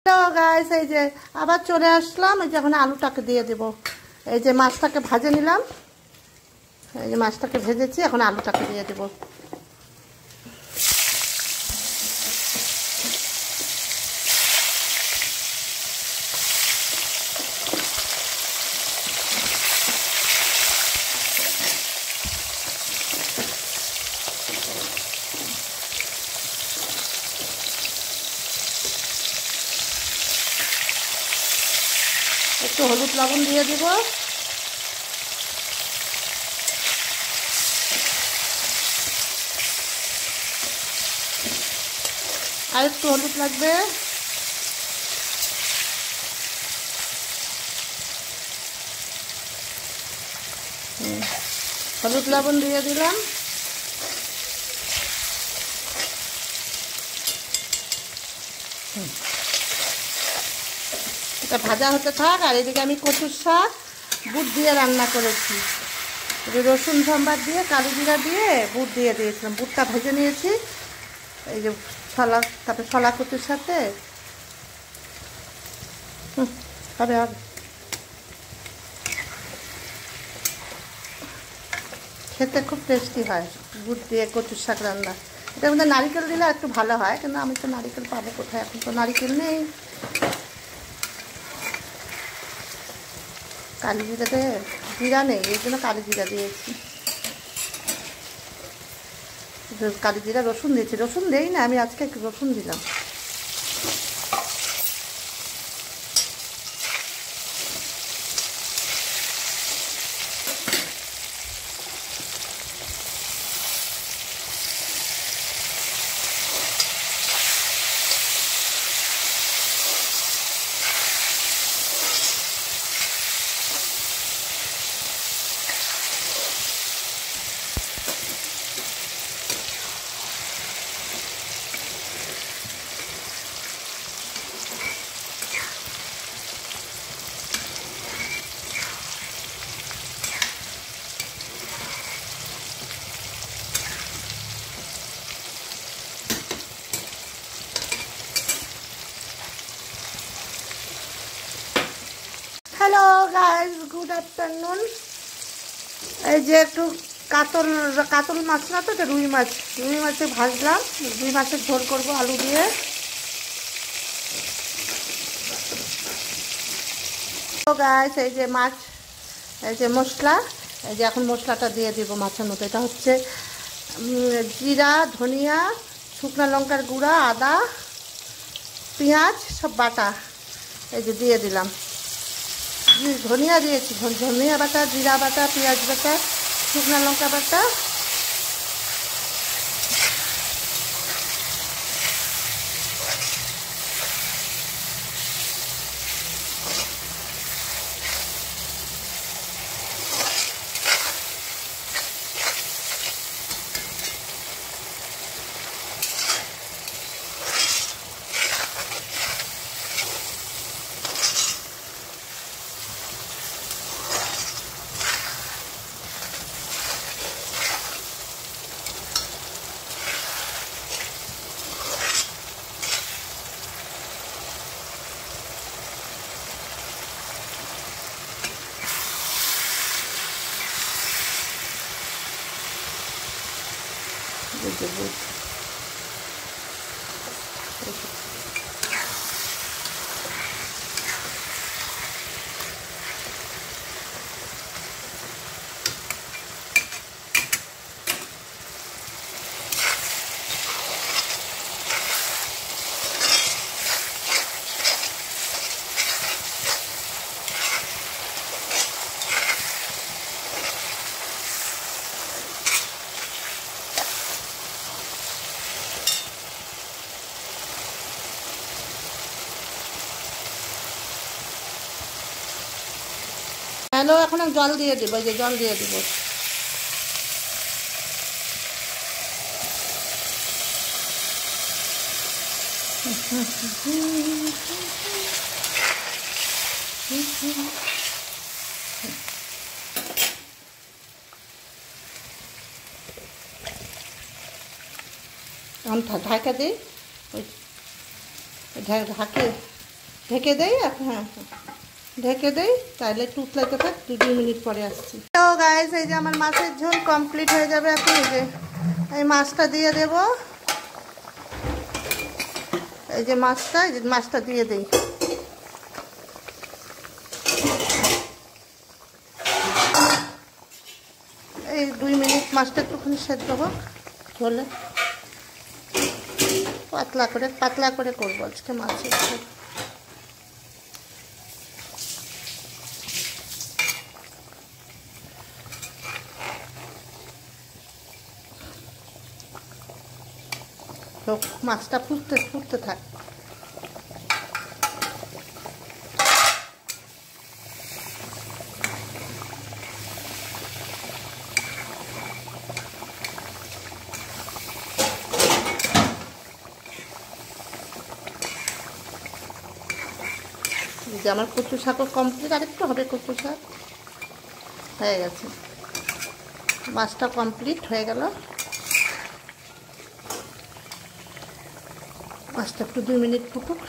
Hello guys, এই যে আবার চলে আসলাম। এই যে এখন আলুটাকে দিয়ে দেব। এই যে মাছটাকে ভাজে নিলাম, এই যে মাছটাকে ভেজেছি, এখন আলুটাকে দিয়ে দেব। একটু হলুদ লবণ দিয়ে দেব, আর একটু হলুদ লাগবে। হলুদ লবণ দিয়ে দিলাম। এটা ভাজা হতে থাক, আর এদিকে আমি কচুর শাক বুট দিয়ে রান্না করেছি। রসুন সম্বার দিয়ে কালো জিরা দিয়ে বুট দিয়ে দিয়েছিলাম, বুটটা ভেজে নিয়েছি। এই যে ছলা, তারপরে ছলা কচুর সাথে হবে হবে। খেতে খুব টেস্টি হয় বুট দিয়ে কচুর শাক রান্না। এটার মধ্যে নারিকেল দিলে একটু ভালো হয়, কিন্তু আমি তো নারিকেল পাবো কোথায়, এখন তো নারিকেল নেই। কালি জিরাতে জিরা নেই, এই জন্য কালি জিরা দিয়েছি। কালি জিরা রসুন দিয়েছি, রসুন দেই না আমি, আজকে একটু রসুন দিলাম। Hello guys, good afternoon. এই যে একটু কাতল মাছ না তো, রুই মাছে ভাজলাম। রুই মাছের ঝোল করবো আলু দিয়ে। গাইস, এই যে মাছ, এই যে মশলা, এই যে এখন মশলাটা দিয়ে দিব মাছের মধ্যে। এটা হচ্ছে জিরা, ধনিয়া, শুকনো লঙ্কার গুঁড়া, আদা, পেঁয়াজ সব বাটা, এই যে দিয়ে দিলাম। ধনিয়া দিয়েছি, ধনিয়া বাটা, জিরা বাটা, পেঁয়াজ বাটা, শুকনো লঙ্কা বাটা। হ্যালো, এখন জল দিয়ে দেবো, এই যে জল দিয়ে দেবো। এখন ঢাকা দিই, ওই ঢাকে ঢেকে দেই। হ্যাঁ, ঢেকে দেই, তাহলে একটু উতলাইতে থাক, 2 মিনিট পরে আসছি। তো গাইস, এই যে আমার মাছের ঝোল কমপ্লিট হয়ে যাবে এখন। এই যে এই মাছটা দিয়ে দেব, এই যে মাছটা দিয়ে দেই। এই 2 মিনিট মাছটা একটুখানি সেদ্ধ হোক ঝোলে। পাতলা করে করবো আজকে মাছের ঝোল। তো মাছটা ফুটতে থাক। যে আমার কচু শাকও কমপ্লিট, আরেকটু হবে কচু শাক হয়ে গেছে। মাছটা কমপ্লিট হয়ে গেল। মাছটা একটু 2 মিনিট ফুটুক।